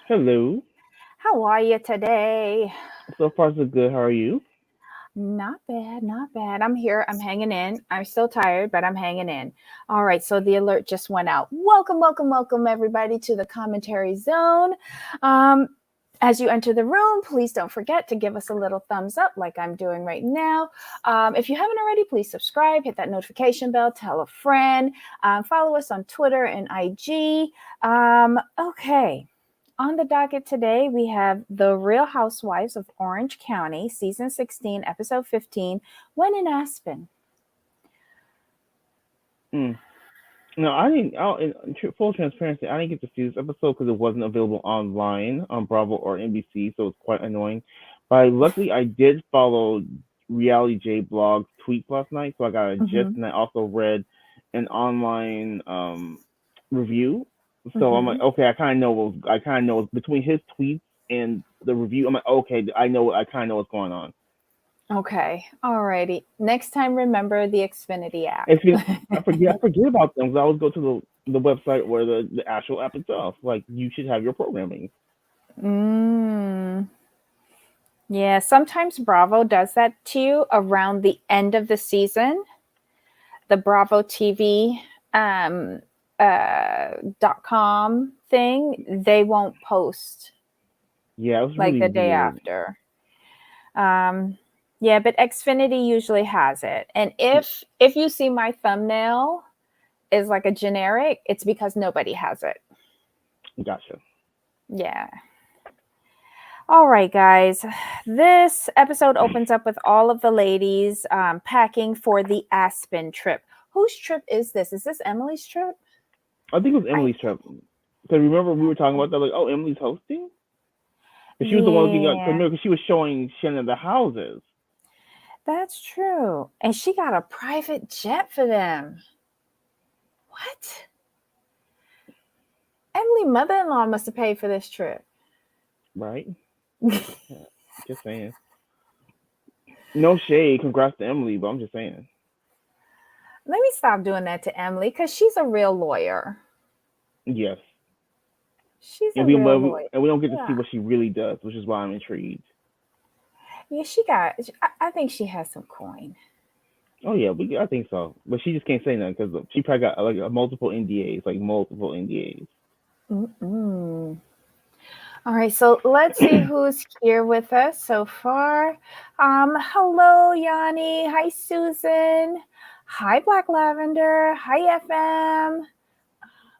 Hello. How are you today? So far, so good. How are you? Not bad, not bad. I'm here. I'm hanging in. I'm still tired, but I'm hanging in. All right, so the alert just went out. Welcome, welcome, welcome, everybody, to the commentary zone. Um, as you enter the room, please don't forget to give us a little thumbs up, like I'm doing right now. If you haven't already, please subscribe, hit that notification bell, tell a friend, follow us on Twitter and IG. Okay. On the docket today, we have The Real Housewives of Orange County, Season 16, Episode 15, When in Aspen. Mm. No, I didn't. Full transparency, I didn't get to see this episode because it wasn't available online on Bravo or NBC, so it's quite annoying. But luckily, I did follow Reality J Blog's tweets last night, so I got a gist, Mm-hmm. and I also read an online review. So I'm like, Mm-hmm. okay, I kind of know between his tweets and the review. I'm like, okay, I know. I kind of know what's going on. Okay, alrighty. Next time, remember the Xfinity app. It's been, I forget about them because I always go to the website where the actual app itself. Like you should have your programming. mm. Yeah, sometimes Bravo does that too around the end of the season. The Bravo TV um, .com thing, they won't post Yeah, it was like really the day weird. after. Um, yeah, but Xfinity usually has it. And Yeah, if you see my thumbnail is like a generic, it's because nobody has it. gotcha. Yeah. All right, guys. This episode opens up with all of the ladies packing for the Aspen trip. Whose trip is this? Is this Emily's trip? I think it was I Emily's trip. Because remember we were talking about that, like, oh, Emily's hosting. Because she was the one looking up. Because yeah, remember, 'cause she was showing Shannon the houses. that's true. And she got a private jet for them. What? Emily mother-in-law must have paid for this trip. Right? Yeah, just saying. No shade. Congrats to Emily, but I'm just saying. Let me stop doing that to Emily because she's a real lawyer. Yes. She's a And we real but lawyer. and we don't get to see Yeah. what she really does, which is why I'm intrigued. Yeah, she got, I think she has some coin. Oh yeah, I think so. But she just can't say nothing because she probably got like multiple NDAs, like multiple NDAs. Mm-mm. All right, so let's see who's here with us so far. Hello, Yanni. Hi, Susan. Hi, Black Lavender. Hi, FM.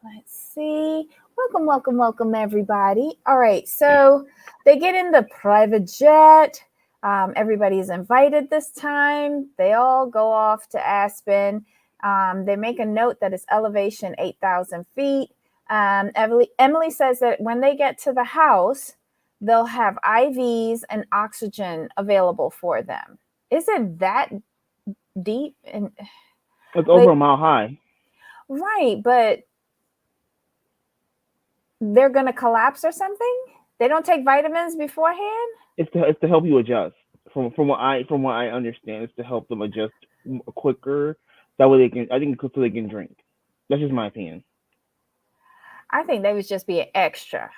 Let's see. Welcome, welcome, welcome, everybody. All right, so they get in the private jet. Everybody's invited this time. They all go off to Aspen. They make a note that it's elevation 8,000 feet. Emily says that when they get to the house, they'll have IVs and oxygen available for them. Is it that deep? And It's like, over a mile high. right, but they're going to collapse or something? They don't take vitamins beforehand? It's to help you adjust. From what I understand, it's to help them adjust quicker. That way they can. I think so they can drink. That's just my opinion. I think they was just being extra.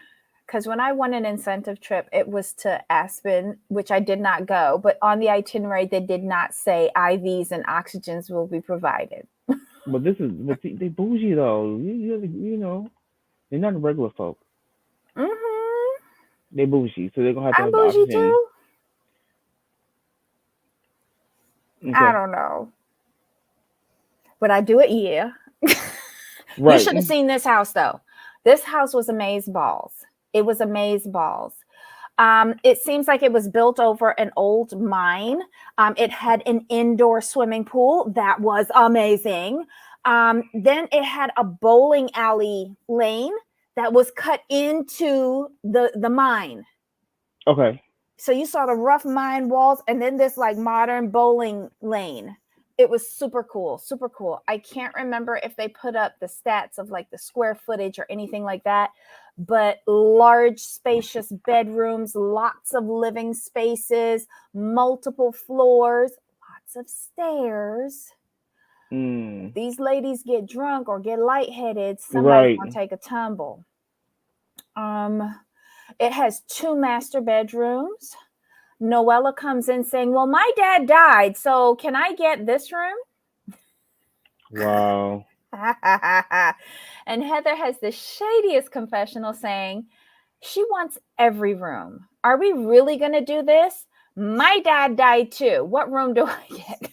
Because when I won an incentive trip, it was to Aspen, which I did not go. But on the itinerary, they did not say IVs and oxygens will be provided. They bougie though. You know they're not regular folk. Mm-hmm. They bougie, so they're gonna have to I'm have the bougie oxygen. too. I Okay, don't know. But I do it, yeah. You right. should have seen this house, though. This house was amaze balls. It was amaze balls. It seems like it was built over an old mine. It had an indoor swimming pool that was amazing. Then it had a bowling alley lane that was cut into the mine. Okay. So you saw the rough mine walls and then this like modern bowling lane. It was super cool, super cool. I can't remember if they put up the stats of like the square footage or anything like that, but large spacious bedrooms, lots of living spaces, multiple floors, lots of stairs. Mm. These ladies get drunk or get lightheaded, somebody's Right. going to take a tumble. Um It has 2 master bedrooms. Noella comes in saying, "Well, my dad died, so can I get this room?" Wow. And Heather has the shadiest confessional saying, she wants every room. Are we really going to do this? My dad died too. What room do I get?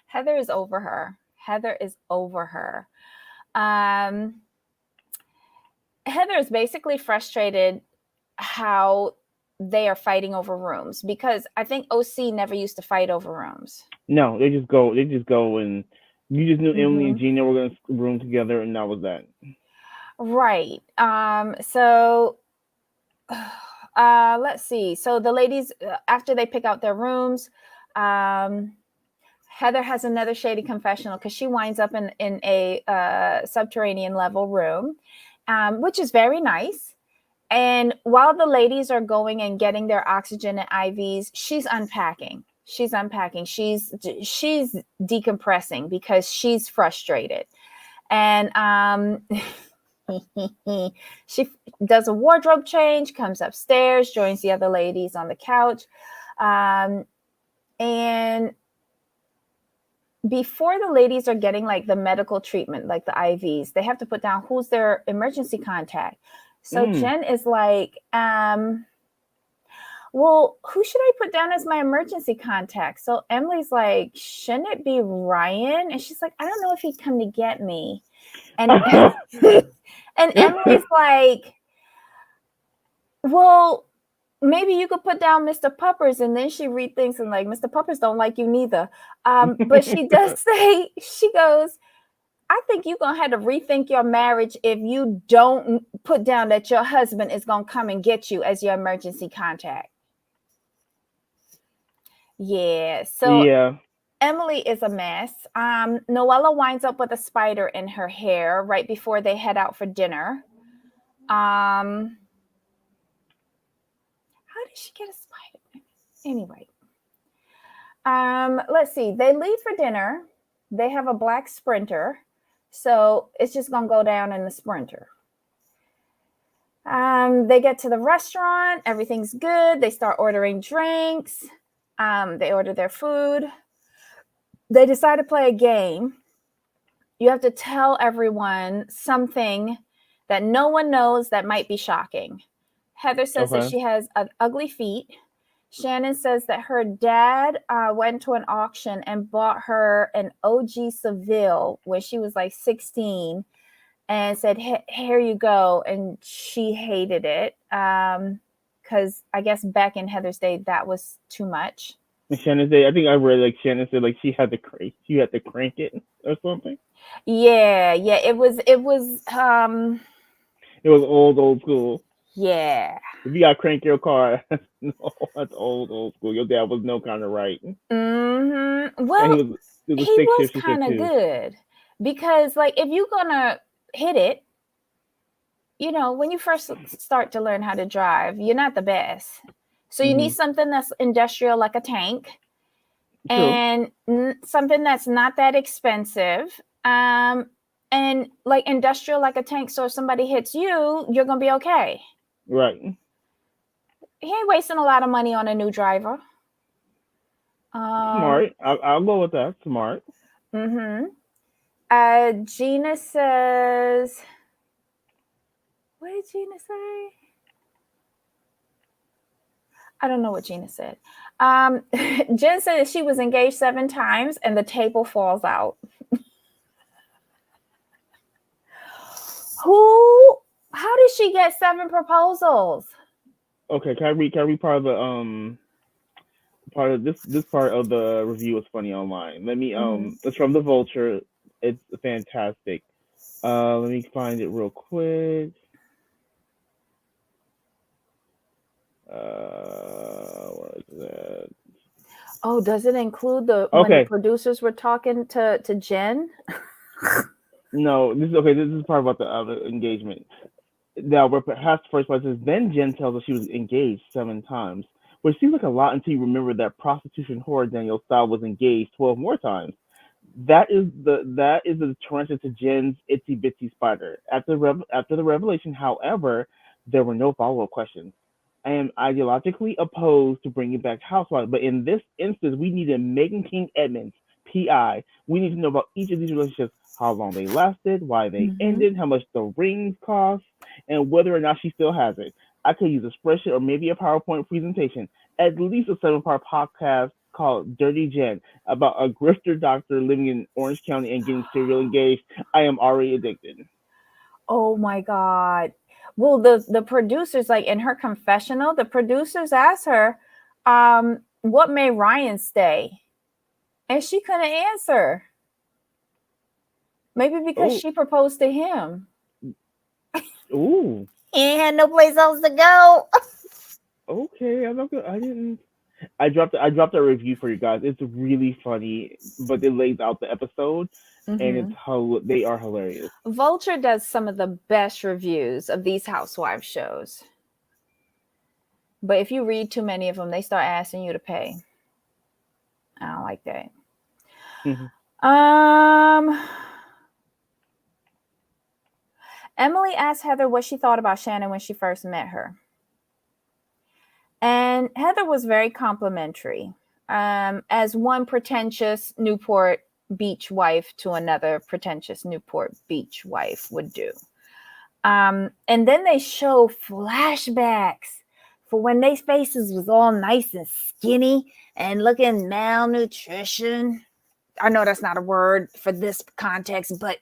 Heather is over her. Heather is over her. Um, Heather is basically frustrated how they are fighting over rooms because I think OC never used to fight over rooms. No, they just go. They just go, and you just knew Emily and Mm-hmm. Gina were gonna room together, and that was that. Right. So let's see. So the ladies, after they pick out their rooms, um, Heather has another shady confessional because she winds up in a subterranean level room, which is very nice. And while the ladies are going and getting their oxygen and IVs, she's unpacking. She's unpacking. She's decompressing because she's frustrated. And she does a wardrobe change, comes upstairs, joins the other ladies on the couch. And before the ladies are getting like the medical treatment, like the IVs, they have to put down who's their emergency contact. So Jen is like, well, who should I put down as my emergency contact? So Emily's like, shouldn't it be Ryan? And she's like, I don't know if he'd come to get me. And and Emily's like, well, maybe you could put down Mr. Puppers. And then she rethinks and like, Mr. Puppers don't like you neither. But she does say, she goes, I think you're going to have to rethink your marriage if you don't put down that your husband is going to come and get you as your emergency contact. Yeah. So Yeah. Emily is a mess. Noella winds up with a spider in her hair right before they head out for dinner. How did she get a spider? Anyway. Let's see. They leave for dinner. They have a black Sprinter. So it's just going to go down in the Sprinter. They get to the restaurant. Everything's good. They start ordering drinks. They order their food. They decide to play a game. You have to tell everyone something that no one knows that might be shocking. Heather says that she has ugly feet. Shannon says that her dad went to an auction and bought her an OG Seville when she was like 16 and said, here you go. And she hated it because I guess back in Heather's day, that was too much. And Shannon said, I think I read like Shannon said like she had to crank it or something. Yeah. It was old school. Yeah. If you got to crank your car, no, that's old school. Your dad was no kind of right. Mm-hmm. Well, he was kind of good because, like, if you're gonna hit it, when you first start to learn how to drive, you're not the best. So you need something that's industrial, like a tank, and something that's not that expensive. And like industrial, like a tank. So if somebody hits you, you're gonna be okay. Right. He ain't wasting a lot of money on a new driver. Smart. I'll go with that. Smart. Mm-hmm. Gina says, what did Gina say? I don't know what Gina said. Jen said that she was engaged 7 times and the table falls out. How did she get 7 proposals? Okay, can I read part of the part of this part of the review is funny online. Let me it's from the Vulture. It's fantastic. Let me find it real quick. What is that? Oh, does it include when the producers were talking to Jen? No, this is okay. This is part about the engagement. Now, perhaps first part says, then Jen tells us she was engaged 7 times, which seems like a lot until you remember that prostitution whore Danielle Staub was engaged 12 more times. That is the deterrent to Jen's itsy bitsy spider. After the revelation, however, There were no follow up questions. I am ideologically opposed to bringing back Housewives, but in this instance, we needed Megan King Edmonds, PI. We need to know about each of these relationships, how long they lasted, why they Mm-hmm. ended, how much the rings cost, and whether or not she still has it. I could use a spreadsheet or maybe a PowerPoint presentation, at least a 7 part podcast called Dirty Jen about a grifter doctor living in Orange County and getting serial engaged. I am already addicted. Oh my God. Well, the producers, like in her confessional, the producers asked her, what made Ryan stay? And she couldn't answer. Maybe because Oh, she proposed to him. ooh, He ain't had no place else to go. okay. I'm not gonna. I didn't. I dropped a review for you guys. It's really funny, but it lays out the episode, and Mm-hmm. they are hilarious. Vulture does some of the best reviews of these housewife shows. But if you read too many of them, they start asking you to pay. I don't like that. Mhm. Um, Emily asked Heather what she thought about Shannon when she first met her. And Heather was very complimentary, as one pretentious Newport Beach wife to another pretentious Newport Beach wife would do. And then they show flashbacks for when their faces was all nice and skinny and looking malnutrition. I know that's not a word for this context, but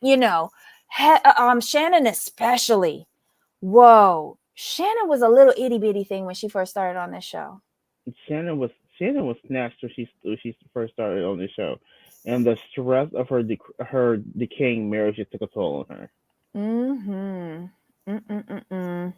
Shannon especially. Whoa, Shannon was a little itty bitty thing when she first started on this show. Shannon was snatched when she first started on the show, and the stress of her decaying marriage just took a toll on her. Mm-hmm. Mm-mm-mm-mm.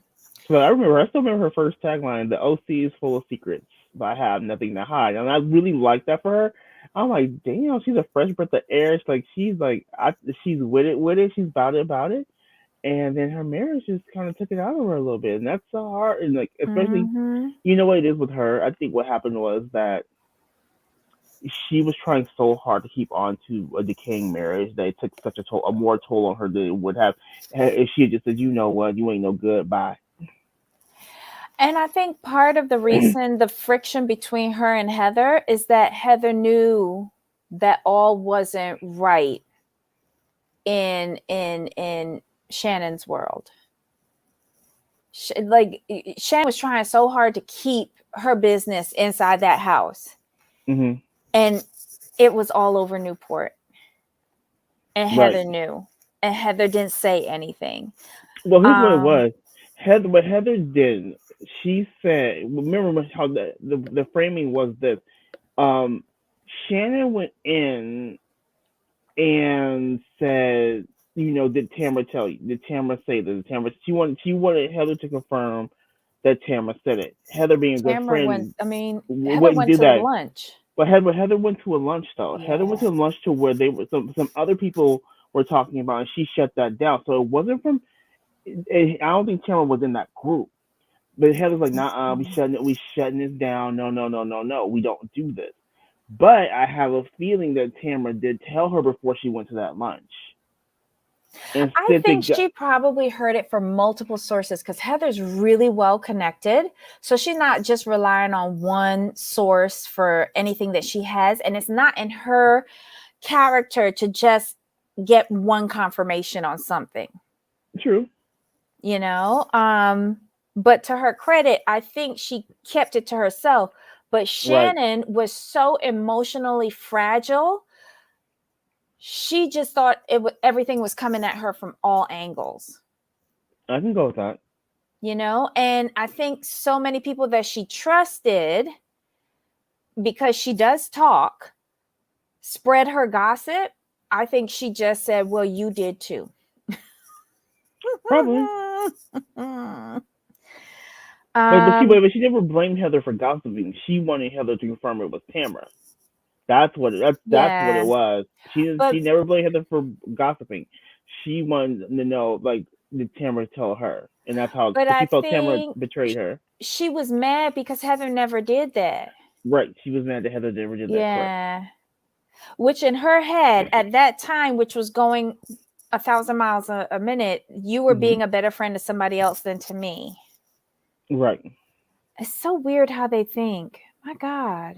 So I still remember her first tagline: "The OC is full of secrets, but I have nothing to hide." And I really like that for her. I'm like, damn, she's a fresh breath of air. She's with it. She's about it. And then her marriage just kind of took it out of her a little bit, and that's so hard. And like, especially, Mm-hmm. you know what it is with her. I think what happened was that she was trying so hard to keep on to a decaying marriage that it took such a more toll on her than it would have if she had just said, you know what, you ain't no good, bye. And I think part of the reason the friction between her and Heather is that Heather knew that all wasn't right in Shannon's world. Shannon was trying so hard to keep her business inside that house, Hmm. and it was all over Newport. And Right. Heather knew, and Heather didn't say anything. Well, here's what it Um, was. What Heather did, she said, remember how the framing was this. Um, Shannon went in and said, did Tamara tell you? Did Tamara say that? She wanted Heather to confirm that Tamara said it. Heather, being a good friend, Heather wouldn't went do to that. lunch. But Heather went to a lunch though. Heather went Yeah. to a lunch to where they were some other people were talking about, and she shut that down. So it wasn't from. I don't think Tamara was in that group. But Heather's like, nah, we shutting this down. No, no, no, no, no. We don't do this. But I have a feeling that Tamara did tell her before she went to that lunch. And I since think it got she probably heard it from multiple sources because Heather's really well connected. So she's not just relying on one source for anything that she has. And it's not in her character to just get one confirmation on something, true, you know? But to her credit, I think she kept it to herself. But right? Shannon was so emotionally fragile. She just thought everything was coming at her from all angles. I can go with that. And I think so many people that she trusted, because she does talk, spread her gossip. I think she just said, well, you did too. Probably. um, But she never blamed Heather for gossiping. She wanted Heather to confirm it was Tamara. That's what it yeah, was. She but never blamed Heather for gossiping. She wanted to know, like, did Tamara tell her, and that's how, but because I she felt Tamara think betrayed her. she was mad because Heather never did that. Right. She was mad that Heather never did that. Correct. Yeah, which in her head at that time, which was going 1,000 miles a minute, you were Hmm. being a better friend to somebody else than to me. Right. It's so weird how they think. My God.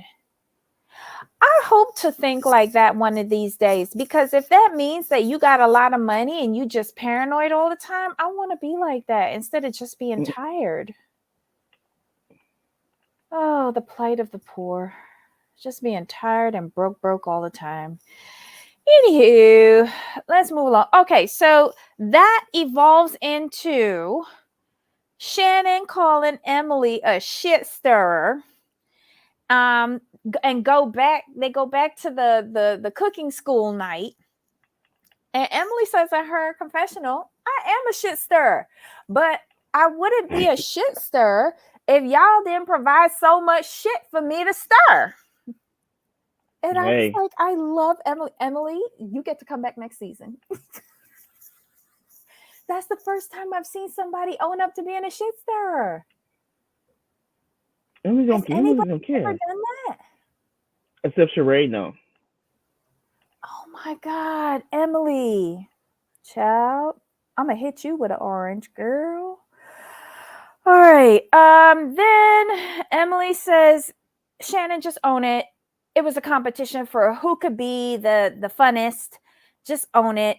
I hope to think like that one of these days, because if that means that you got a lot of money and you just paranoid all the time, I want to be like that instead of just being tired. Oh, the plight of the poor. Just being tired and broke all the time. Anywho, let's move along. Okay, so that evolves into Shannon calling Emily a shit stirrer. And they go back to the cooking school night. And Emily says in her confessional, I am a shit stirrer, but I wouldn't be a shit stirrer if y'all didn't provide so much shit for me to stir. And I was Hey, like, I love Emily. Emily, you get to come back next season. That's the first time I've seen somebody own up to being a shit stirrer. Has Emily anybody don't ever care. done that? Except Sheree, no. Oh my God, Emily. Child, I'm gonna hit you with an orange, girl. All right. Then Emily says, Shannon, just own it. It was a competition for who could be the funnest. Just own it.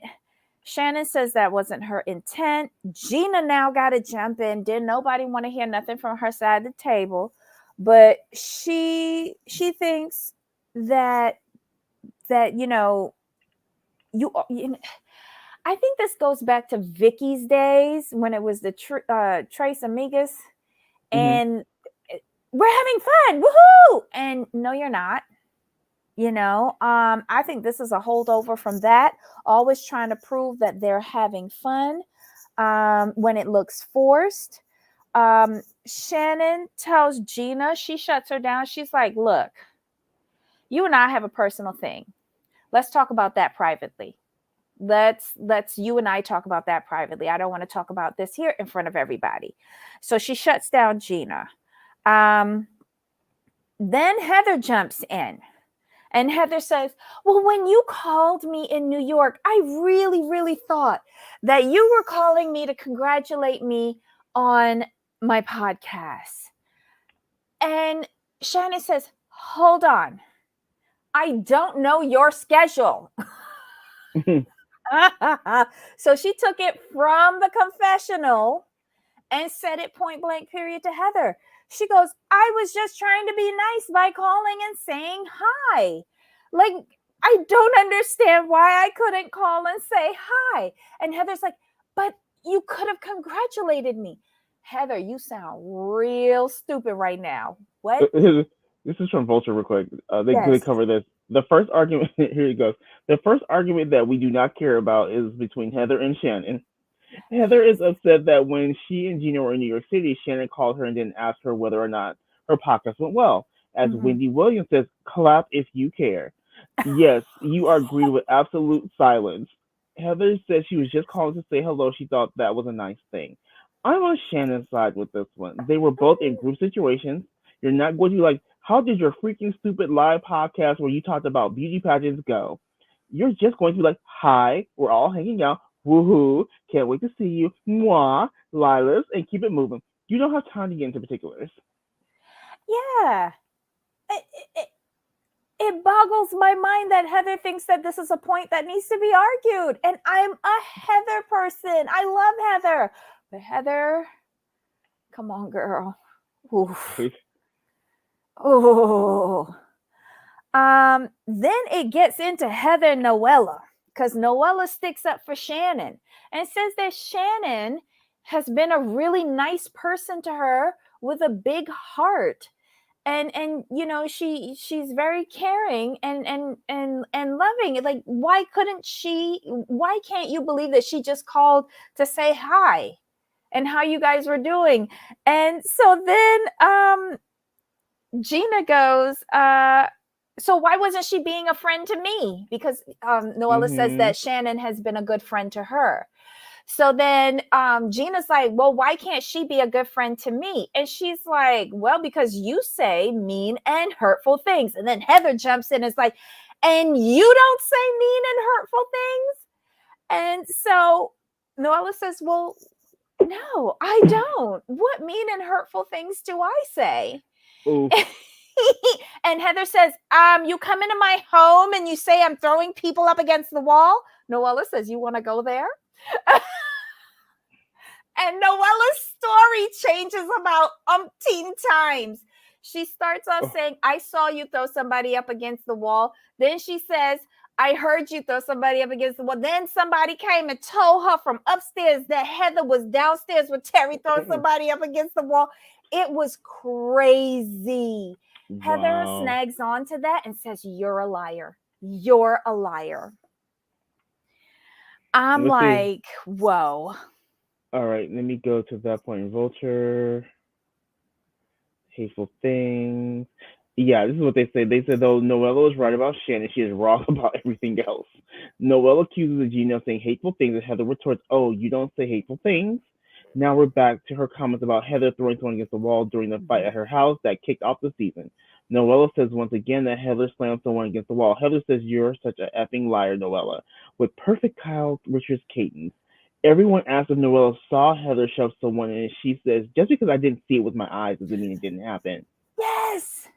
Shannon says that wasn't her intent. Gina now got to jump in. Didn't nobody want to hear nothing from her side of the table, but she thinks that you know you I think this goes back to Vicky's days when it was the Trace Amigas, Hmm. and we're having fun, woohoo! And no, you're not. I think this is a holdover from that. Always trying to prove that they're having fun when it looks forced. Shannon tells Gina, she shuts her down. She's like, "Look, you and I have a personal thing. Let's talk about that privately. Let's you and I talk about that privately. I don't want to talk about this here in front of everybody." So she shuts down Gina. Um, then Heather jumps in. And Heather says, "Well, when you called me in New York, I really, really thought that you were calling me to congratulate me on my podcast." And Shannon says, "Hold on. I don't know your schedule." So she took it from the confessional and said it point blank, period, to Heather. She goes, "I was just trying to be nice by calling and saying hi. Like, I don't understand why I couldn't call and say hi." And Heather's like, "But you could have congratulated me." Heather, you sound real stupid right now. What? This is from Vulture, real quick. They Yes. cover this. The first argument here it goes. The first argument that we do not care about is between Heather and Shannon. Heather is upset that when she and Gina were in New York City, Shannon called her and didn't ask her whether or not her podcast went well. As Mm-hmm. Wendy Williams says, clap if you care. Yes, you are greeted with absolute silence. Heather said she was just calling to say hello. She thought that was a nice thing. I'm on Shannon's side with this one. They were both in group situations. You're not going to like, how did your freaking stupid live podcast where you talked about beauty pageants go? You're just going to be like, hi, we're all hanging out. Woohoo, can't wait to see you. Mwah, Lilas, and keep it moving. You don't have time to get into particulars. Yeah. It, it, it boggles my mind that Heather thinks that this is a point that needs to be argued. And I'm a Heather person. I love Heather. But Heather, come on, girl. Oof. Oh. Then it gets into Heather and Noella, because Noella sticks up for Shannon and says that Shannon has been a really nice person to her with a big heart. And she's very caring and loving. Like, why can't you believe that she just called to say hi and how you guys were doing? And so then Gina goes, so why wasn't she being a friend to me? Because Noella says Mm-hmm. that Shannon has been a good friend to her. So then Gina's like, well, why can't she be a good friend to me? And she's like, well, because you say mean and hurtful things. And then Heather jumps in and is like, and you don't say mean and hurtful things? And so Noella says, well, No, I don't. What mean and hurtful things do I say? Oof. And Heather says, you come into my home and you say I'm throwing people up against the wall. Noella says, you want to go there? And Noella's story changes about umpteen times. She starts off Oh, saying, I saw you throw somebody up against the wall. Then she says, I heard you throw somebody up against the wall. Then somebody came and told her from upstairs that Heather was downstairs with Terry throwing somebody up against the wall. It was crazy. Heather wow. snags onto that and says, you're a liar. You're a liar. I'm Let's see. like, whoa. All right, let me go to that point. Vulture, hateful things. Yeah, this is what they say. They said though Noella is right about Shannon, she is wrong about everything else. Noella accuses Gina of saying hateful things, and Heather retorts, "Oh, you don't say hateful things." Now we're back to her comments about Heather throwing someone against the wall during the fight at her house that kicked off the season. Noella says once again that Heather slammed someone against the wall. Heather says you're such a effing liar, Noella, with perfect Kyle Richards cadence. Everyone asks if Noella saw Heather shove someone, and she says, "Just because I didn't see it with my eyes doesn't mean it didn't happen." Yes.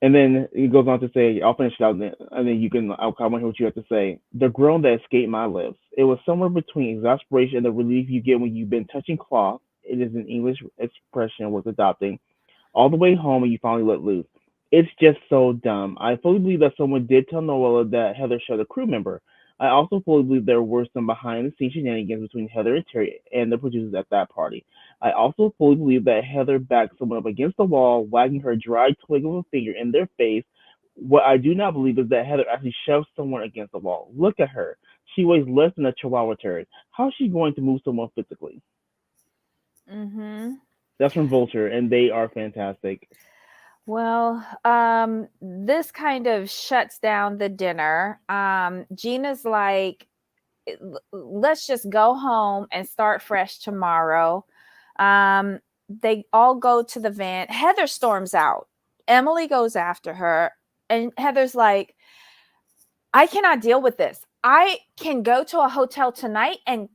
And then it goes on to say, I'll finish it out, and then you can, I want to hear what you have to say. The groan that escaped my lips. It was somewhere between exasperation and the relief you get when you've been touching cloth. It is an English expression worth adopting all the way home and you finally let loose. It's just so dumb. I fully believe that someone did tell Noella that Heather shot a crew member. I also fully believe there were some behind the scenes shenanigans between Heather and Terry and the producers at that party. I also fully believe that Heather backed someone up against the wall, wagging her dry twig of a finger in their face. What I do not believe is that Heather actually shoved someone against the wall. Look at her. She weighs less than a Chihuahua terrier. How is she going to move someone physically? Mm-hmm. That's from Vulture, and they are fantastic. Well, this kind of shuts down the dinner. Gina's like, let's just go home and start fresh tomorrow. They all go to the van. Heather storms out. Emily goes after her. And Heather's like, I cannot deal with this. I can go to a hotel tonight and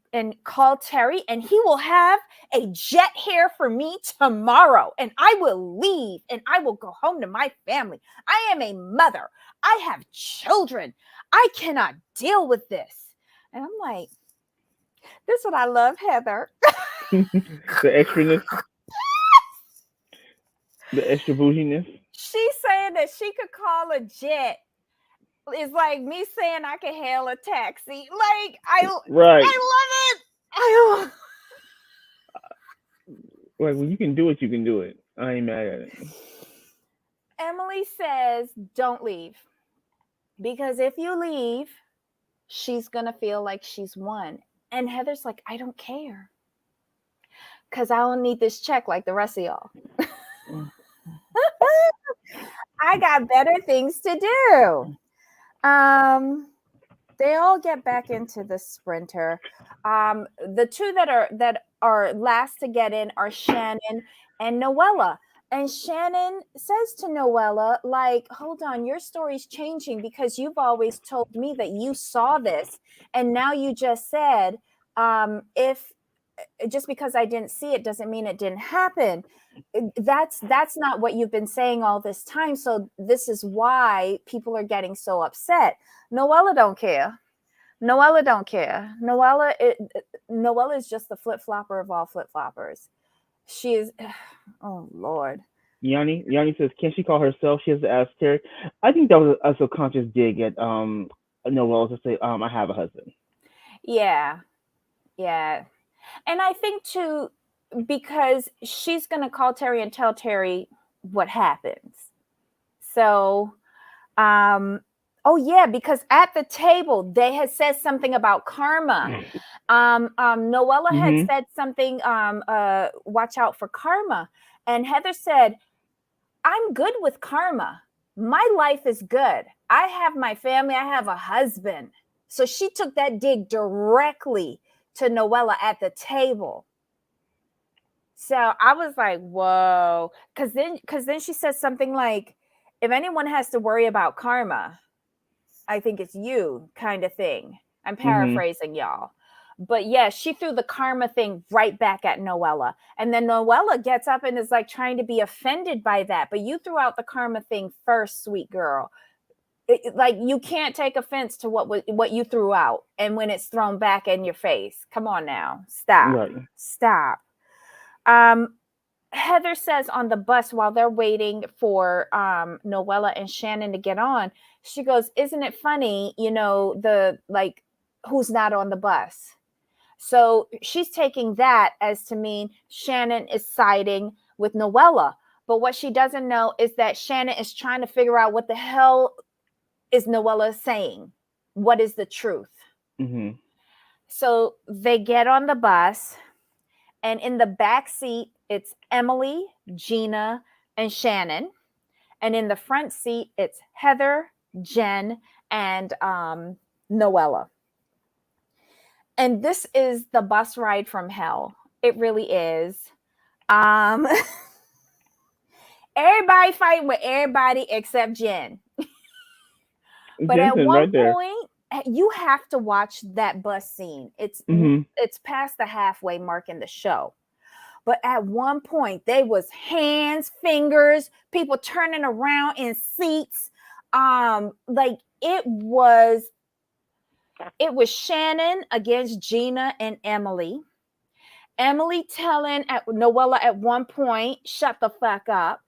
call Terry, and he will have a jet here for me tomorrow. And I will leave and I will go home to my family. I am a mother. I have children. I cannot deal with this. And I'm like, this is what I love, Heather. The extraness, the extra bouginess. She's saying that she could call a jet. It's like me saying I can hail a taxi. Like Right. I love it. I love Like when you can do it, you can do it. I ain't mad at it. Emily says, don't leave. Because if you leave, she's going to feel like she's won. And Heather's like, I don't care. Because I don't need this check like the rest of y'all. I got better things to do. They all get back into the sprinter. The two that are last to get in are Shannon and Noella. And Shannon says to Noella, like, hold on, your story's changing because you've always told me that you saw this. And now you just said, if just because I didn't see it doesn't mean it didn't happen. That's not what you've been saying all this time. So this is why people are getting so upset. Noella don't care. Noella don't care. Noella is just the flip flopper of all flip floppers. She is. Oh Lord. Yanni says, can she call herself? She has to ask Terry. I think that was a subconscious dig at Noel to say, I have a husband. Yeah, yeah, and I think too because she's gonna call Terry and tell Terry what happens. So, oh yeah, because at the table they had said something about karma. Noella had Mm-hmm. said something, watch out for karma. And Heather said, I'm good with karma. My life is good. I have my family, I have a husband. So she took that dig directly to Noella at the table. So I was like, whoa. Cause then she said something like, if anyone has to worry about karma, I think it's you, kind of thing. I'm Mm-hmm. paraphrasing y'all. But yeah, she threw the karma thing right back at Noella. And then Noella gets up and is like trying to be offended by that. But you threw out the karma thing first, sweet girl. Like you can't take offense to what you threw out and when it's thrown back in your face. Come on now. Stop. Right. Stop. Heather says on the bus while they're waiting for Noella and Shannon to get on, she goes, "Isn't it funny, the like who's not on the bus?" So she's taking that as to mean Shannon is siding with Noella. But what she doesn't know is that Shannon is trying to figure out what the hell is Noella saying? What is the truth? Mm-hmm. So they get on the bus, and in the back seat, it's Emily, Gina, and Shannon. And in the front seat, it's Heather, Jen, and Noella. And this is the bus ride from hell. It really is. Everybody fighting with everybody except Jen. But at Jensen one right there. point, you have to watch that bus scene. It's past the halfway mark in the show. But at one point, there was hands, fingers, people turning around in seats. Like it was Shannon against Gina and Emily. Emily telling Noella at one point, "Shut the fuck up."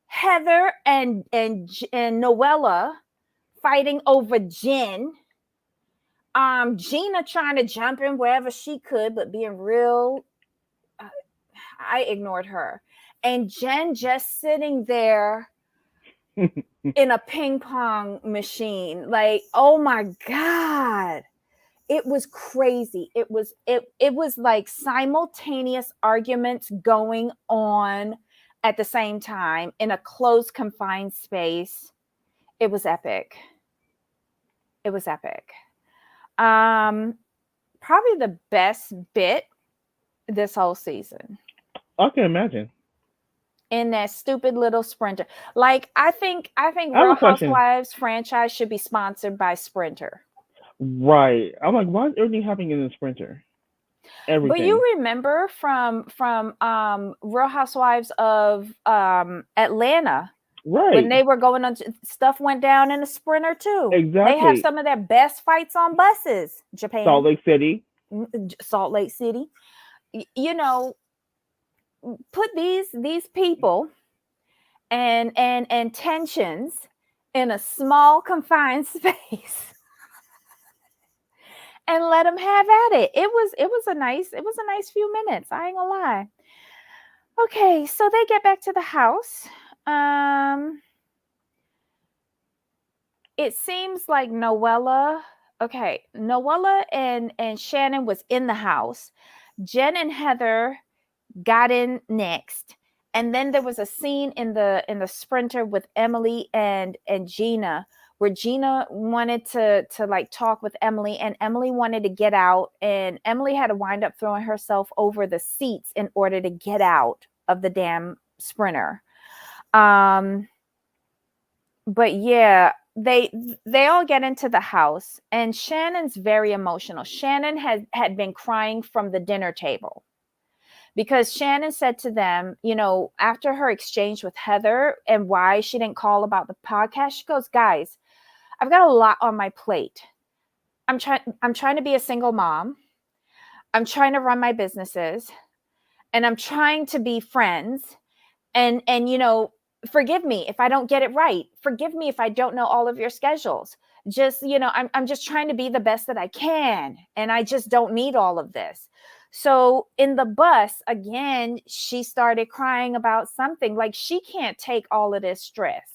Heather and Noella fighting over Jen. Gina trying to jump in wherever she could, but being real, I ignored her. And Jen just sitting there in a ping pong machine. Like, oh my God. It was crazy. It was like simultaneous arguments going on at the same time in a closed, confined space. It was epic. It was epic. Probably the best bit this whole season. I can imagine. In that stupid little Sprinter. Like I think I have Real a question. Housewives franchise should be sponsored by Sprinter. Right. I'm like, why is everything happening in the Sprinter? But Everything. you remember from Real Housewives of Atlanta when Right. they were going on, stuff went down in a Sprinter too. They have Exactly. some of their best fights on buses. Salt Japan, Lake City. Salt Lake City. You know, put these people and tensions in a small confined space and let them have at it. It was a nice few minutes. I ain't gonna lie. Okay, so they get back to the house. It seems like Noella and Shannon was in the house. Jen and Heather got in next. And then there was a scene in the Sprinter with Emily and Gina, where Gina wanted to like talk with Emily, and Emily wanted to get out, and Emily had to wind up throwing herself over the seats in order to get out of the damn Sprinter. But yeah, they all get into the house, and Shannon's very emotional. Shannon had been crying from the dinner table. Because Shannon said to them, after her exchange with Heather and why she didn't call about the podcast, she goes, "Guys, I've got a lot on my plate. I'm trying to be a single mom. I'm trying to run my businesses, and I'm trying to be friends. And forgive me if I don't get it right. Forgive me if I don't know all of your schedules. Just, I'm just trying to be the best that I can, and I just don't need all of this." So in the bus, again, she started crying about something like she can't take all of this stress.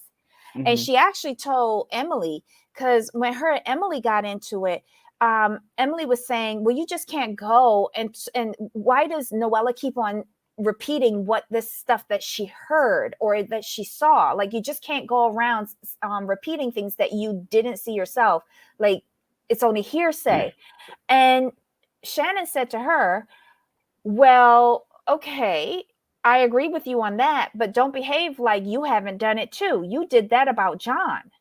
And she actually told Emily, because when her and Emily got into it, Emily was saying, "Well, you just can't go. And why does Noella keep on repeating what this stuff that she heard or that she saw? Like, you just can't go around repeating things that you didn't see yourself. Like, it's only hearsay." And Shannon said to her, "Well, okay, I agree with you on that, but don't behave like you haven't done it too. You did that about John.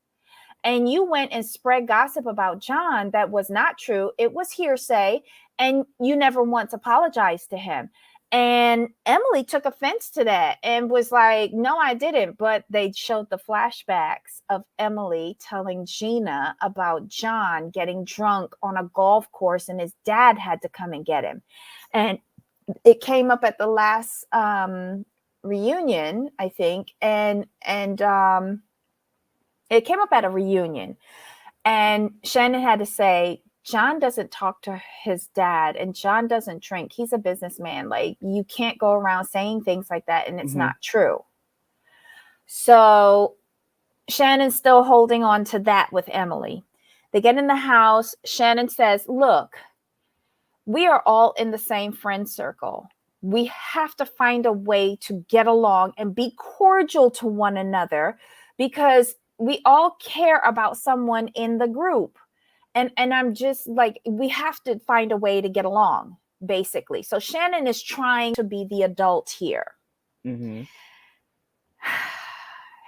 And you went and spread gossip about John that was not true. It was hearsay. and you never once apologized to him. And Emily took offense to that and was like, no, I didn't. But they showed the flashbacks of Emily telling Gina about John getting drunk on a golf course and his dad had to come and get him. And it came up at the last reunion, I think. And it came up at a reunion. And Shannon had to say, John doesn't talk to his dad and John doesn't drink. He's a businessman. Like, you can't go around saying things like that and it's not true. So Shannon's still holding on to that with Emily. They get in the house. Shannon says, look, we are all in the same friend circle. We have to find a way to get along and be cordial to one another because we all care about someone in the group. And I'm just like, we have to find a way to get along, basically. So Shannon is trying to be the adult here. Mm-hmm.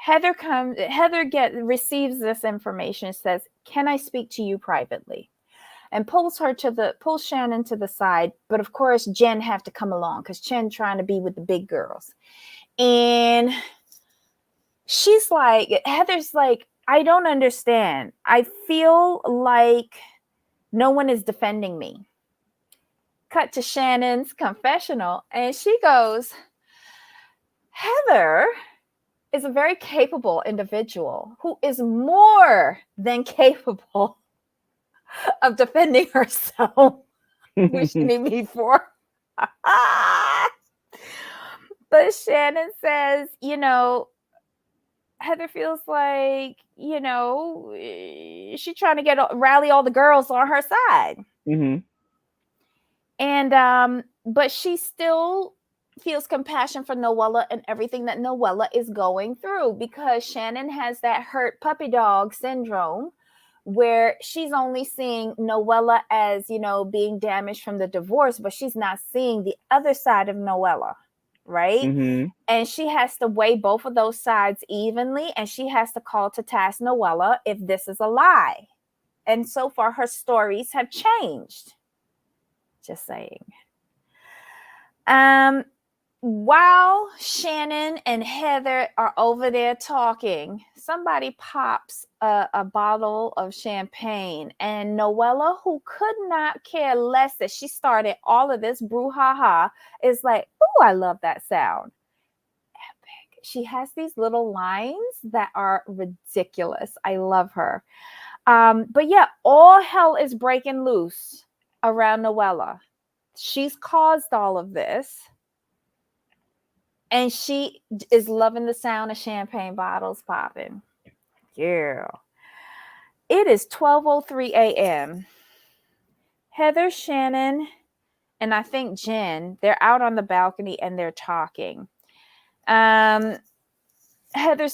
Heather receives this information, says, can I speak to you privately? And pulls Shannon to the side. But of course, Jen have to come along because Jen trying to be with the big girls. And she's like, Heather's like, I don't understand. I feel like no one is defending me. Cut to Shannon's confessional, and she goes, Heather is a very capable individual who is more than capable of defending herself, which she need me for. But Shannon says, Heather feels like, she's trying to rally all the girls on her side. Mm-hmm. And, but she still feels compassion for Noella and everything that Noella is going through because Shannon has that hurt puppy dog syndrome where she's only seeing Noella as, being damaged from the divorce, but she's not seeing the other side of Noella, right? Mm-hmm. And she has to weigh both of those sides evenly, and she has to call to task Noella if this is a lie. And so far, her stories have changed. Just saying. While Shannon and Heather are over there talking, somebody pops a bottle of champagne, and Noella, who could not care less that she started all of this brouhaha, is like, "Oh, I love that sound." Epic. She has these little lines that are ridiculous. I love her. But yeah, all hell is breaking loose around Noella. She's caused all of this. And she is loving the sound of champagne bottles popping. Yeah. It is 12:03 a.m. Heather, Shannon, and I think Jen, they're out on the balcony and they're talking. Heather's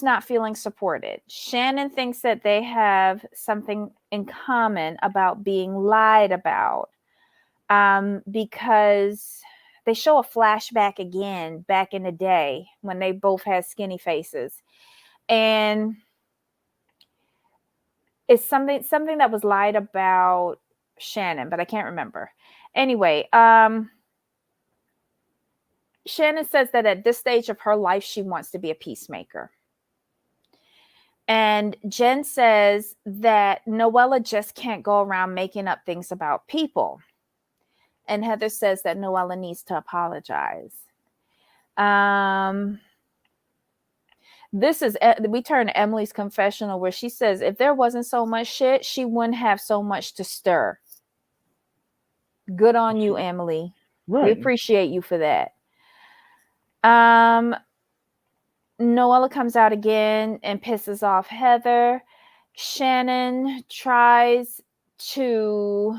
not feeling supported. Shannon thinks that they have something in common about being lied about because they show a flashback again back in the day when they both had skinny faces. And it's something that was lied about Shannon, but I can't remember. Anyway, Shannon says that at this stage of her life, she wants to be a peacemaker. And Jen says that Noella just can't go around making up things about people. And Heather says that Noella needs to apologize. We turn to Emily's confessional where she says if there wasn't so much shit, she wouldn't have so much to stir. Good on you, Emily. Right. We appreciate you for that. Noella comes out again and pisses off Heather. Shannon tries to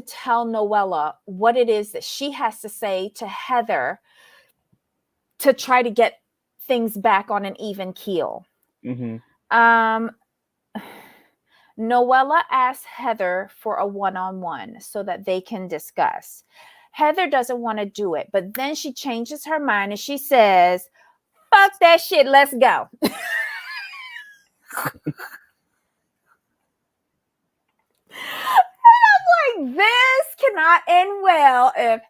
tell Noella what it is that she has to say to Heather to try to get things back on an even keel. Mm-hmm. Noella asks Heather for a one-on-one so that they can discuss. Heather doesn't want to do it, but then she changes her mind and she says, fuck that shit, let's go. like, this cannot end well if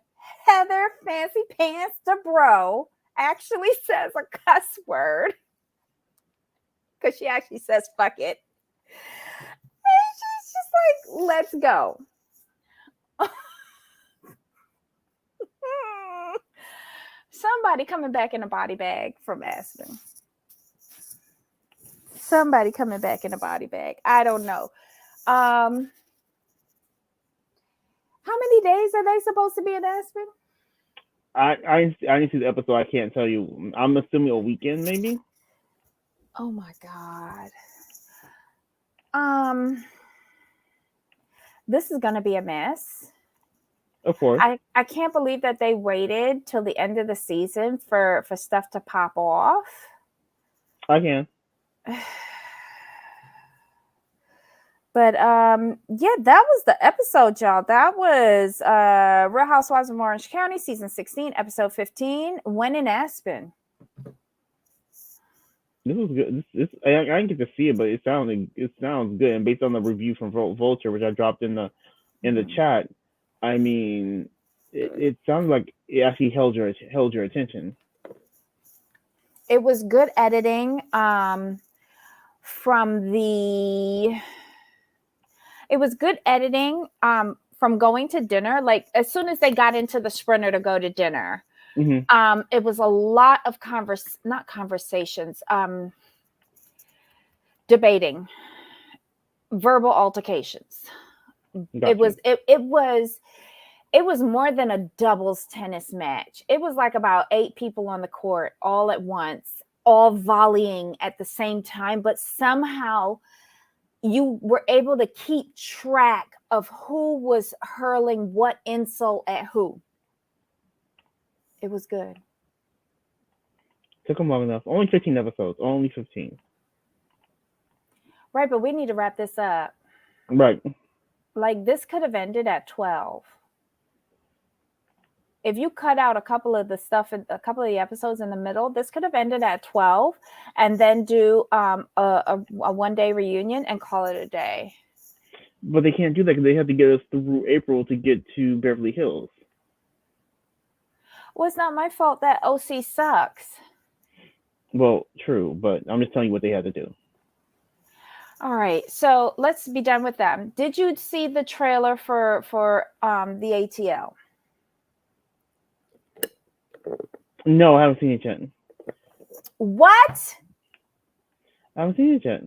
Heather Fancy Pants DeBro actually says a cuss word. Because she actually says fuck it. And she's just like, let's go. Somebody coming back in a body bag from Aspen. Somebody coming back in a body bag. I don't know. How many days are they supposed to be in Aspen? I didn't see the episode. I can't tell you. I'm assuming a weekend, maybe. Oh my God. This is gonna be a mess. Of course. I can't believe that they waited till the end of the season for stuff to pop off. I can. But yeah, that was the episode, y'all. That was Real Housewives of Orange County, season 16, episode 15, When in Aspen. This was good. I didn't get to see it, but it sounds good. And based on the review from Vulture, which I dropped in the chat, I mean, it sounds like it actually held your attention. It was good editing. It was good editing from going to dinner. Like, as soon as they got into the Sprinter to go to dinner, it was a lot of debating, verbal altercations. Gotcha. It was more than a doubles tennis match. It was like about 8 people on the court all at once, all volleying at the same time, but somehow you were able to keep track of who was hurling what insult at who. It was good. Took them long enough. Only 15 episodes. Only 15. Right, but we need to wrap this up. Right. Like, this could have ended at 12. If you cut out a couple of the episodes in the middle, this could have ended at 12 and then do a one-day reunion and call it a day. But they can't do that because they have to get us through April to get to Beverly Hills. Well, it's not my fault that OC sucks. Well, true, but I'm just telling you what they had to do. All right, so let's be done with them. Did you see the trailer for the ATL? No, I haven't seen it yet. What? I haven't seen it yet.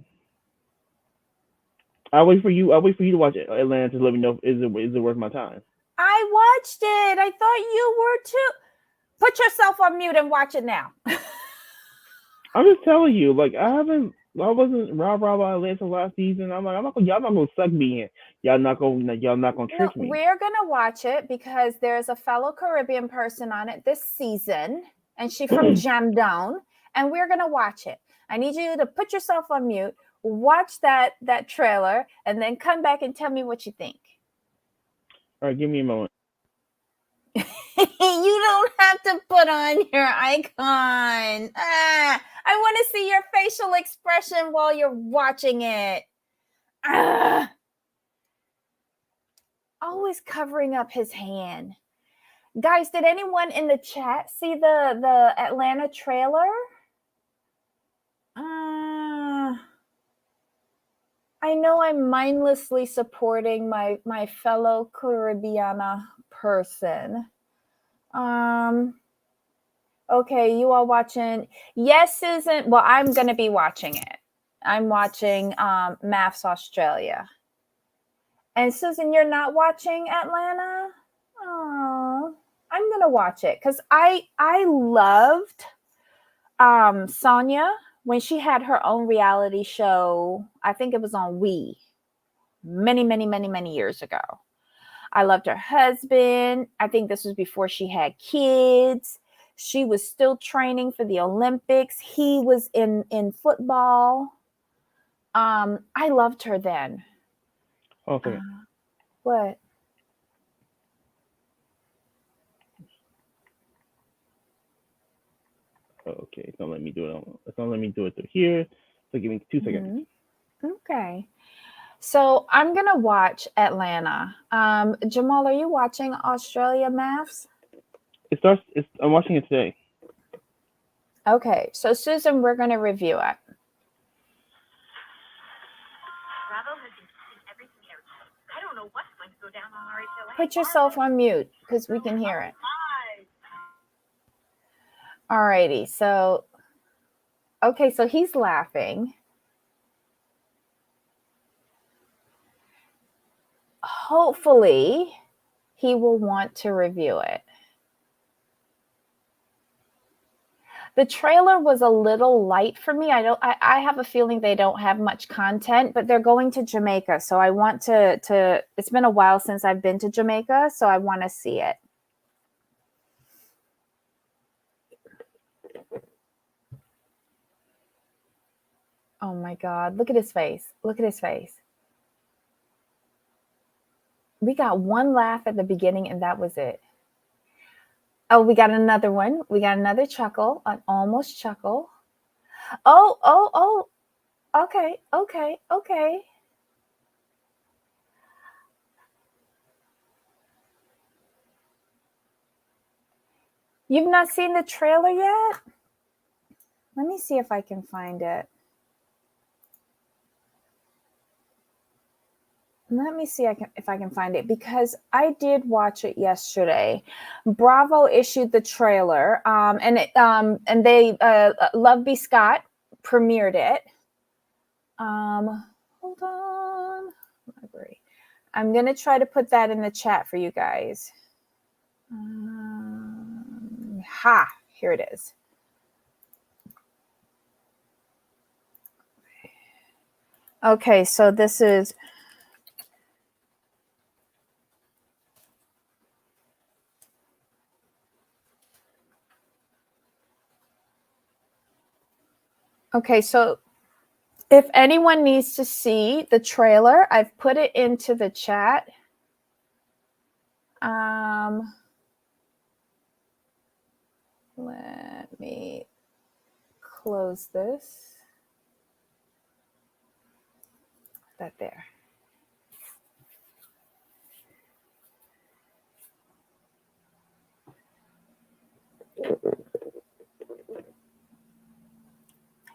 I'll wait for you to watch Atlanta to let me know is it worth my time. I watched it. I thought you were too. Put yourself on mute and watch it now. I'm just telling you, like I wasn't rah about Atlanta last season. I'm like, y'all not gonna suck me in. Y'all not gonna trick me. We're gonna watch it because there's a fellow Caribbean person on it this season, and she's from Jamdown, and we're gonna watch it. I need you to put yourself on mute, watch that trailer, and then come back and tell me what you think. All right, give me a moment. You don't have to put on your icon. I want to see your facial expression while you're watching it. Always covering up his hand. Guys, did anyone in the chat see the Atlanta trailer? I know I'm mindlessly supporting my fellow Caribbeana person. Okay, you are watching. Yes, Susan. Well, I'm going to be watching it. I'm watching MAFS Australia. And Susan, you're not watching Atlanta? Oh, I'm going to watch it because I loved Sonia when she had her own reality show. I think it was on Wii many years ago. I loved her husband. I think this was before she had kids. She was still training for the Olympics. He was in football. I loved her then. Okay. What? Okay, it's gonna let me do it. It's gonna let me do it through here. So give me 2 seconds. Okay. So I'm gonna watch Atlanta. Jamal, are you watching Australia Maths? It starts. I'm watching it today. Okay, so Susan, we're gonna review it. Put yourself on mute because we can hear it. Alrighty, so okay, so he's laughing. Hopefully, he will want to review it. The trailer was a little light for me. I have a feeling they don't have much content, but they're going to Jamaica. So I want to it's been a while since I've been to Jamaica, so I want to see it. Oh my God, look at his face. Look at his face. We got one laugh at the beginning and that was it. Oh, we got another one. We got another chuckle, an almost chuckle. Oh. Okay, okay, okay. You've not seen the trailer yet? Let me see if I can find it. Let me see if I can find it because I did watch it yesterday. Bravo issued the trailer, and they Love B. Scott premiered it. Hold on, library. I'm gonna try to put that in the chat for you guys. Here it is. Okay, so this is. Okay, so if anyone needs to see the trailer, I've put it into the chat. Let me close this. That there.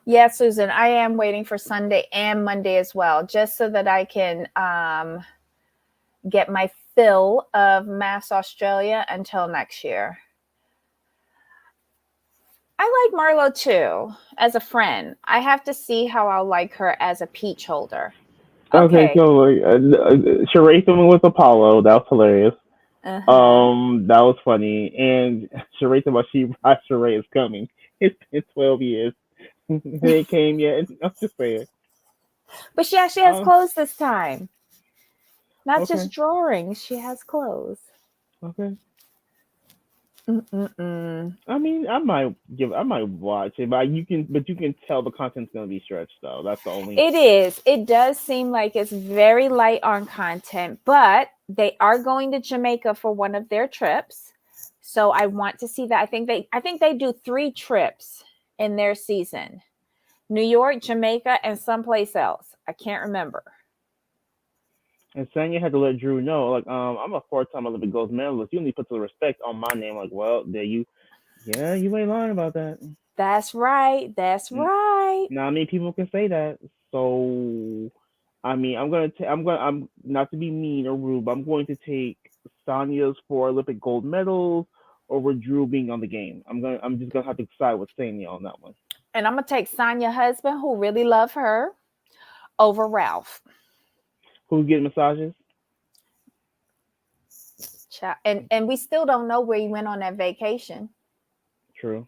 Yeah, Susan, I am waiting for Sunday and Monday as well, just so that I can get my fill of Mass Australia until next year. I like Marlo too as a friend. I have to see how I'll like her as a peach holder. Okay, Okay. so charade filming with Apollo. That was hilarious. Uh-huh. That was funny. And charade about charade is coming. It's been 12 years. It ain't came yet. I'm just saying. But she actually has Oh, clothes this time. Not okay, just drawings, she has clothes. okay. Mm-mm-mm. I mean, I might watch it, but you can tell the content's gonna be stretched though. That's the only. It is. It does seem like it's very light on content, but they are going to Jamaica for one of their trips. So I want to see that. I think they do 3 trips in their season. New York, Jamaica, and someplace else. I can't remember. And Sanya had to let Drew know, like, I'm a 4-time Olympic gold medalist. You need to put some respect on my name. Like, well, there you, yeah, you ain't lying about that. That's right. That's right. Not many people can say that. So, I mean, I'm not to be mean or rude, but I'm going to take Sanya's 4 Olympic gold medals over Drew being on the game. I'm just gonna have to decide with Sanya on that one. And I'm going to take Sonya's husband, who really love her, over Ralph. Who's getting massages? And we still don't know where he went on that vacation. True.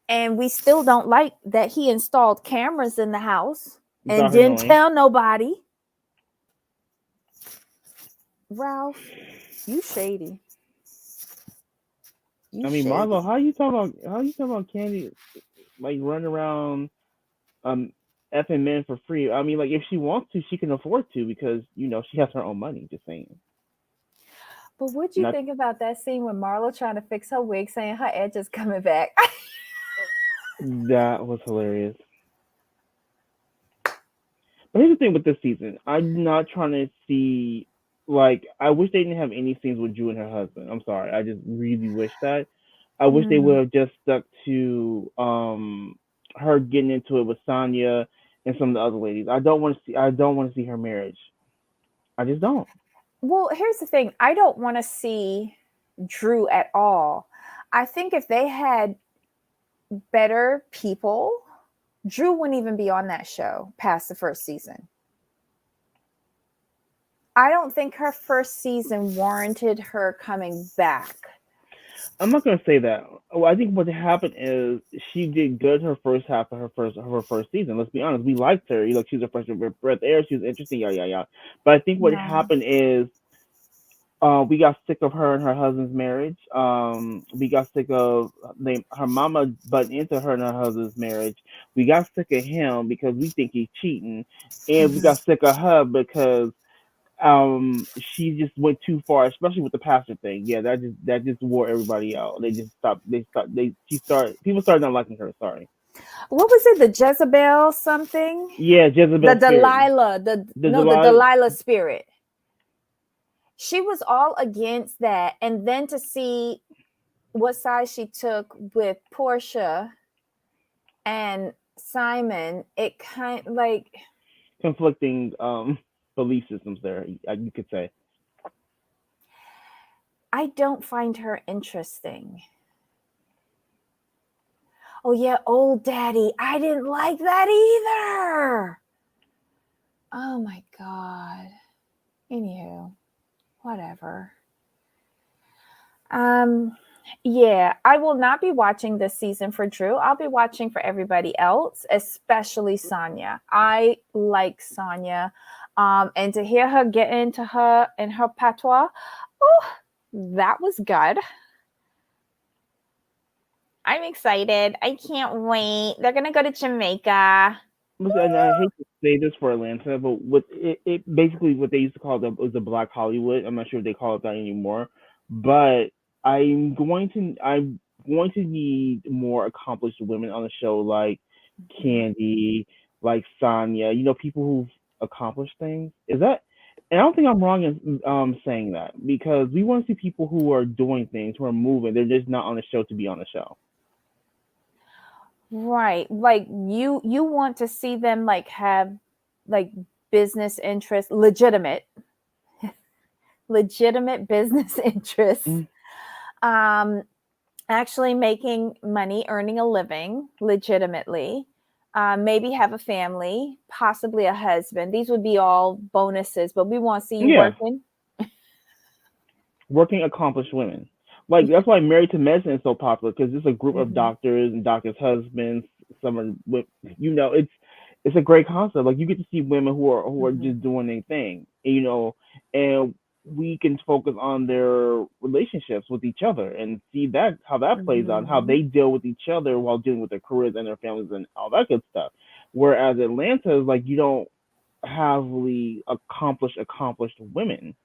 And we still don't like that he installed cameras in the house and Dark didn't annoying. tell nobody. Ralph, you shady. You I mean, shady. Marlo, how you talking about Candy like running around um effing men for free? I mean, like if she wants to, she can afford to because she has her own money. Just saying. But what'd you Not think about that scene when Marlo trying to fix her wig, saying her edge is coming back? that was hilarious. Here's the thing with this season. I'm not trying to see like I wish they didn't have any scenes with Drew and her husband. I'm sorry. I just really wish that. I wish they would Mm. have just stuck to her getting into it with Sonya and some of the other ladies. I don't want to see her marriage. I just don't. Well, here's the thing. I don't want to see Drew at all. I think if they had better people, Drew wouldn't even be on that show past the first season. I don't think her first season warranted her coming back. I'm not gonna say that. Well, I think what happened is she did good her first half of her first season. Let's be honest, we liked her. You know, she was a fresh breath of air. She was interesting, yeah, yeah, yeah. But I think what No. happened is we got sick of her and her husband's marriage. We got sick of her mama butting into her and her husband's marriage. We got sick of him because we think he's cheating, and we Mhm. got sick of her because she just went too far, especially with the pastor thing. Yeah, that just wore everybody out. They just stopped. They stopped. They she started. People started not liking her. Sorry. What was it? The Jezebel something? Yeah, The Jezebel spirit. Delilah, The the July Delilah spirit. She was all against that. And then to see what side she took with Portia and Simon, it kind like conflicting belief systems there. You could say. I don't find her interesting. Oh yeah, old daddy. I didn't like that either. Oh my god. Anywho, whatever. Um, yeah, I will not be watching this season for Drew. I'll be watching for everybody else, especially Sonya. I like Sonya. And to hear her get into her and her patois, oh, that was good. I'm excited. I can't wait. They're gonna go to Jamaica. Listen, and I hate to say this for Atlanta, but it basically what they used to call the Black Hollywood. I'm not sure if they call it that anymore, but I'm going to need more accomplished women on the show, like Candy, like Sonya. You know, people who've accomplished things. Is that? And I don't think I'm wrong in saying that because we want to see people who are doing things, who are moving. They're just not on the show to be on the show. Right. Like you want to see them like have like business interests, legitimate business interests. Mm, Um actually making money, earning a living legitimately. Maybe have a family, possibly a husband. These would be all bonuses, but we want to see you yeah, working. working accomplished women. Like that's why Married to Medicine is so popular because it's a group of Mm-hmm. doctors and doctors' husbands. Some are, you know, it's a great concept. Like you get to see women who are Mm-hmm. just doing their thing, you know, and we can focus on their relationships with each other and see that how that plays out, and how Mm-hmm. they deal with each other while dealing with their careers and their families and all that good stuff. Whereas Atlanta is like you don't have really accomplished women.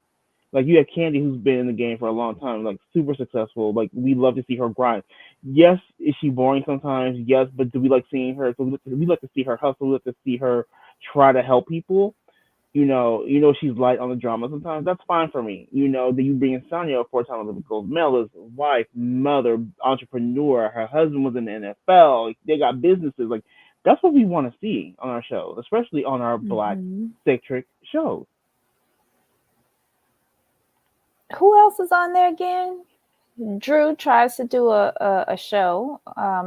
Like you have Candy, who's been in the game for a long time, like super successful. Like we love to see her grind. Yes, is she boring sometimes? Yes, but do we like seeing her? So we like to see her hustle. We like to see her try to help people. She's light on the drama sometimes. That's fine for me. Then you bring in Sonya, a four-time Olympic gold medalist, wife, mother, entrepreneur. Her husband was in the NFL. Like, they got businesses. Like that's what we want to see on our show, especially on our black Mm-hmm. centric shows. Who else is on there again? Drew tries to do a show,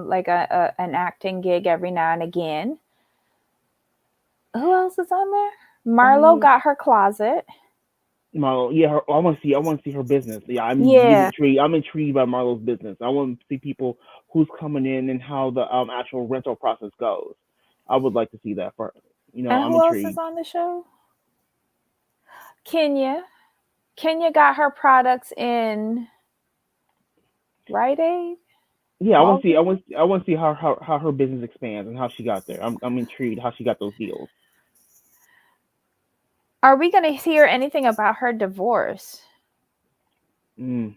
like an acting gig every now and again. Who else is on there? Marlo Um, got her closet. Marlo, yeah, I want to see her business. Yeah, I'm really Yeah. intrigued. I'm intrigued by Marlo's business. I want to see people who's coming in and how the actual rental process goes. I would like to see that for, And I'm who else is intrigued. on the show? Kenya. Kenya got her products in Rite Aid, Yeah, Walgreens. I want to see how her business expands and how she got there. I'm intrigued how she got those deals. Are we going to hear anything about her divorce? Mm.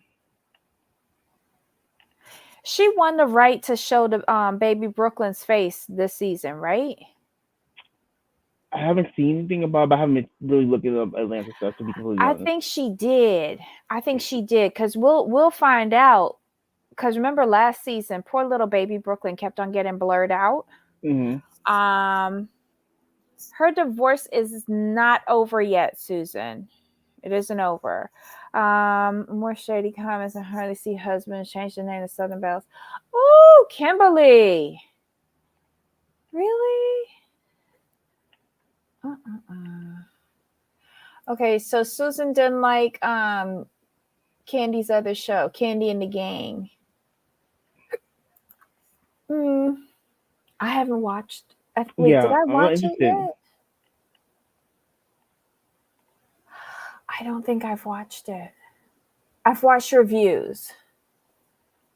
She won the right to show the baby Brooklyn's face this season, right? I haven't seen anything about it, but I haven't been really looking up Atlanta stuff to be completely I honest. think she did. I think she did because we'll find out. Because remember last season, poor little baby Brooklyn kept on getting blurred out. Hmm. Um, her divorce is not over yet, Susan. It isn't over. More shady comments. I hardly see husband change the name to Southern Bells. Oh, Kimberly. Really? Uh-uh. Okay, so Susan didn't like Candy's other show, Candy and the Gang. Hmm. I haven't watched. Wait, did Yeah, I I'm not watch it interested. yet? I don't think I've watched it. I've watched reviews.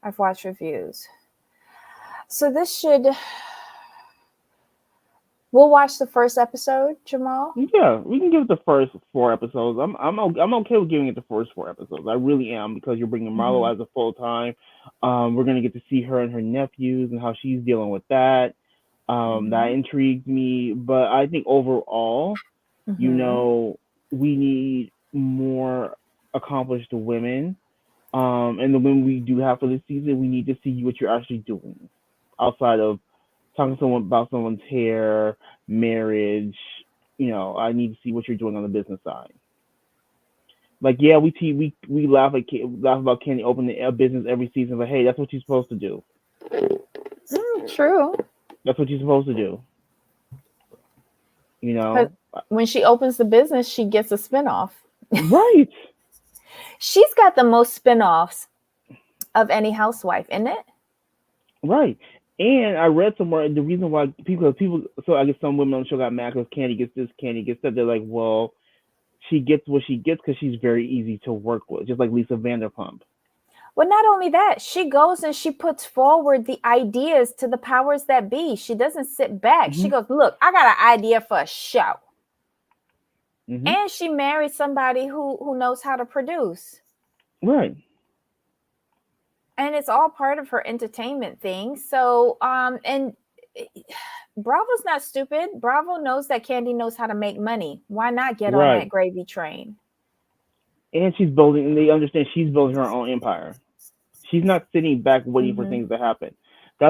I've watched reviews. So this should. We'll watch the first episode, Jamal. Yeah, we can give it the first 4 episodes. I'm okay with giving it the first 4 episodes. I really am because you're bringing Mm-hmm. Marlo as a full time. We're gonna get to see her and her nephews and how she's dealing with that. That Mm-hmm. intrigues me, but I think overall, you Mm-hmm. know, we need more accomplished women. And the women we do have for this season, we need to see what you're actually doing outside of talking to someone about someone's hair, marriage. I need to see what you're doing on the business side. Like, yeah, we laugh about Kenny opening a business every season, but hey, that's what you're supposed to do. True. That's what you're supposed to do. You But know, when she opens the business, she gets a spinoff. right, She's got the most spinoffs of any housewife, isn't it? right. And I read somewhere the reason why people, so I guess some women on the show got mad because Candy gets this, Candy gets that. They're like, well, she gets what she gets because she's very easy to work with, just like Lisa Vanderpump. Well, not only that, she goes and she puts forward the ideas to the powers that be. She doesn't sit back. She Hmm. goes, "Look, I got an idea for a show." Hmm. And she married somebody who knows how to produce. Right, And it's all part of her entertainment thing. So, and Bravo's not stupid. Bravo knows that Candy knows how to make money. Why not get on that right. gravy train? And she's building, and they understand she's building her own empire. She's not sitting back waiting for Mm-hmm. things to happen.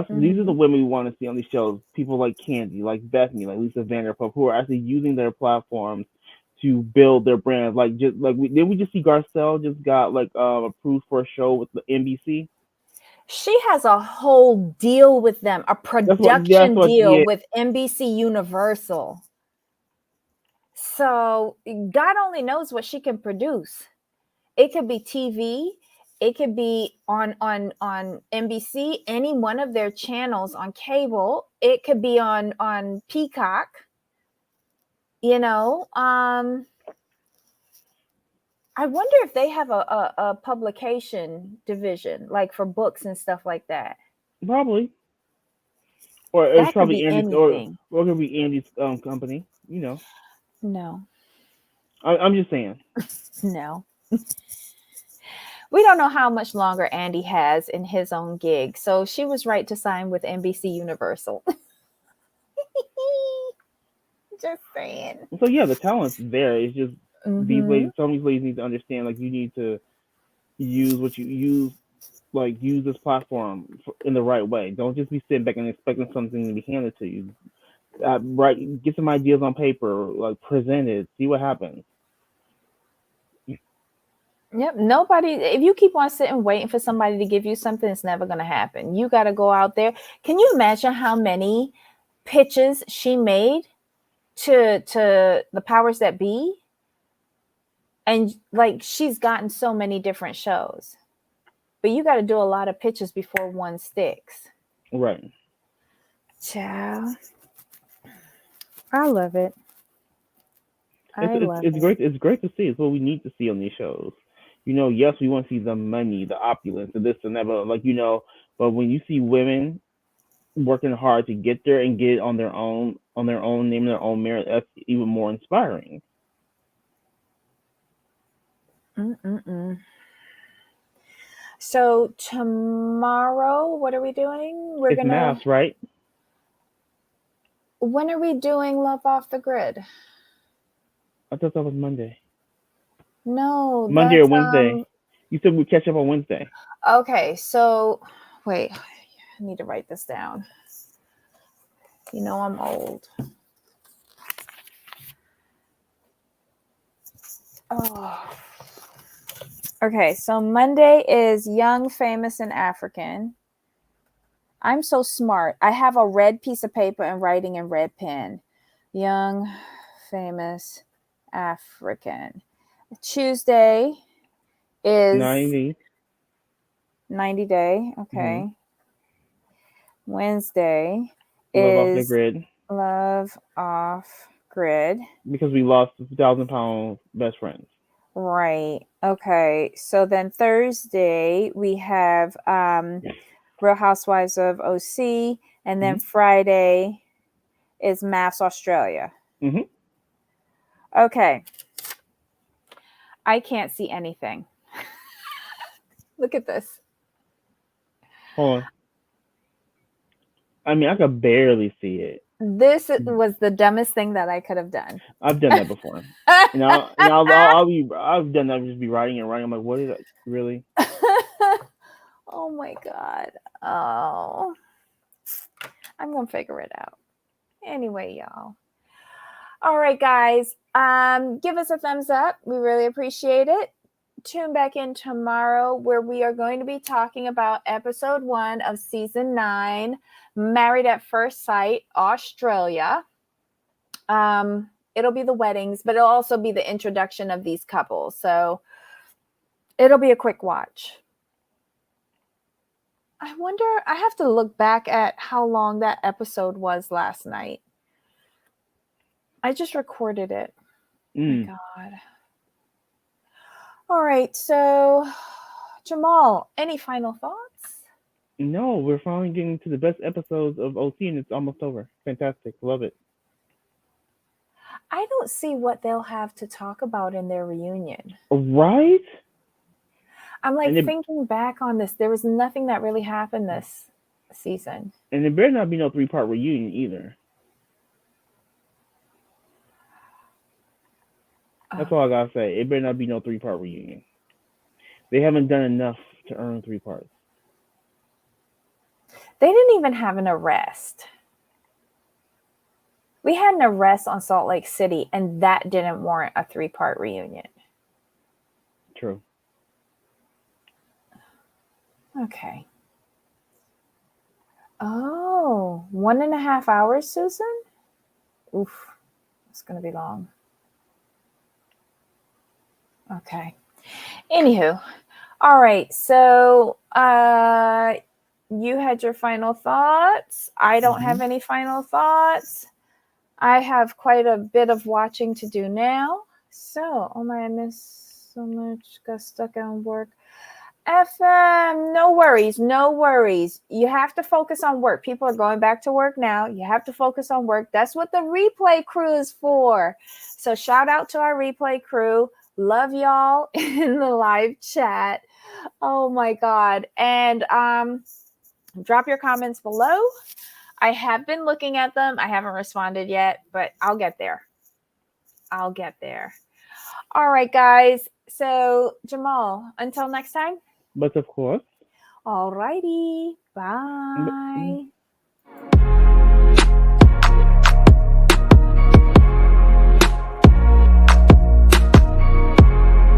These are the Mm-hmm. women we want to see on these shows. People like Candy, like Bethany, like Lisa Vanderpump, who are actually using their platforms to build their brands. Like just like did we just see Garcelle just got like approved for a show with the NBC? She has a whole deal with them, a production deal Yeah, with NBC Universal. So God only knows what she can produce. It could be TV, it could be on NBC, any one of their channels on cable. It could be on Peacock. You know, I wonder if they have a publication division like for books and stuff like that. probably. Or it's That could probably be Andy's anything. or it could be Andy's company. No, I'm just saying. no. We don't know how much longer Andy has in his own gig. So she was right to sign with NBC Universal. Just saying. So yeah, the talent's there. It's just these Mm-hmm. ladies. Some of these ladies need to understand. Like you need to use what you use. Like use this platform in the right way. Don't just be sitting back and expecting something to be handed to you. Right, get some ideas on paper. Like present it. See what happens. Yep. Nobody, if you keep on sitting waiting for somebody to give you something, it's never going to happen. You got to go out there. Can you imagine how many pitches she made to the powers that be? And like she's gotten so many different shows, but you got to do a lot of pitches before one sticks. Right. Ciao. I love it. It's I it's love it's it. great. It's great to see. It's what we need to see on these shows. Yes, we want to see the money, the opulence, and this and that. But but when you see women working hard to get there and get it on their own name, their own merit, that's even more inspiring. Mm-mm-mm. So tomorrow, what are we doing? We're It's gonna. mass, right? When are we doing Love Off the Grid? I thought that was Monday. No, Monday or that's Wednesday. You said we'd catch up on Wednesday. okay. So wait, I need to write this down. You know I'm old. Oh. Okay, so Monday is Young, Famous, and African. I'm so smart. I have a red piece of paper and writing in red pen. Young, Famous, African. Tuesday is 90 Day. Okay. Mm-hmm. Wednesday Love off the is grid Love Off Grid. because we lost 1,000 pound best friends. Right. Okay. So then Thursday we have Real Housewives of OC, and then Friday is Mass Australia. Mm-hmm. Okay. I can't see anything. Look at this. Hold on. I mean, I could barely see it. This was the dumbest thing that I could have done. I've done that before. I've done that. Just be writing and writing. I'm like, what is that? Really? Oh my God. Oh, I'm going to figure it out. Anyway, y'all. All right, guys. Give us a thumbs up. We really appreciate it. Tune back in tomorrow where we are going to be talking about episode 1 of season 9, Married at First Sight, Australia. It'll be the weddings, but it'll also be the introduction of these couples. So it'll be a quick watch. I wonder, I have to look back at how long that episode was last night. I just recorded it. My God. All right. So, Jamal, any final thoughts? No, we're finally getting to the best episodes of OC, and it's almost over. Fantastic. Love it. I don't see what they'll have to talk about in their reunion. Right? I'm like thinking back on this. There was nothing that really happened this season. And there better not be no 3-part reunion either. That's all I gotta say. It better not be no 3-part reunion. They haven't done enough to earn 3 parts. They didn't even have an arrest. We had an arrest on Salt Lake City, and that didn't warrant a 3-part reunion. True. Okay. Oh, 1.5 hours, Susan? Oof, it's going to be long. Okay. Anywho, all right. So you had your final thoughts. I don't have any final thoughts. I have quite a bit of watching to do now. So, oh my, I missed so much. Got stuck on work. FM, no worries, no worries. You have to focus on work. People are going back to work now. You have to focus on work. That's what the replay crew is for. So shout out to our replay crew. Love y'all in the live chat. Oh my God. And drop your comments below. I have been looking at them. I haven't responded yet, but I'll get there. I'll get there. All right, guys. So Jamal, until next time. But of course. All righty. Bye.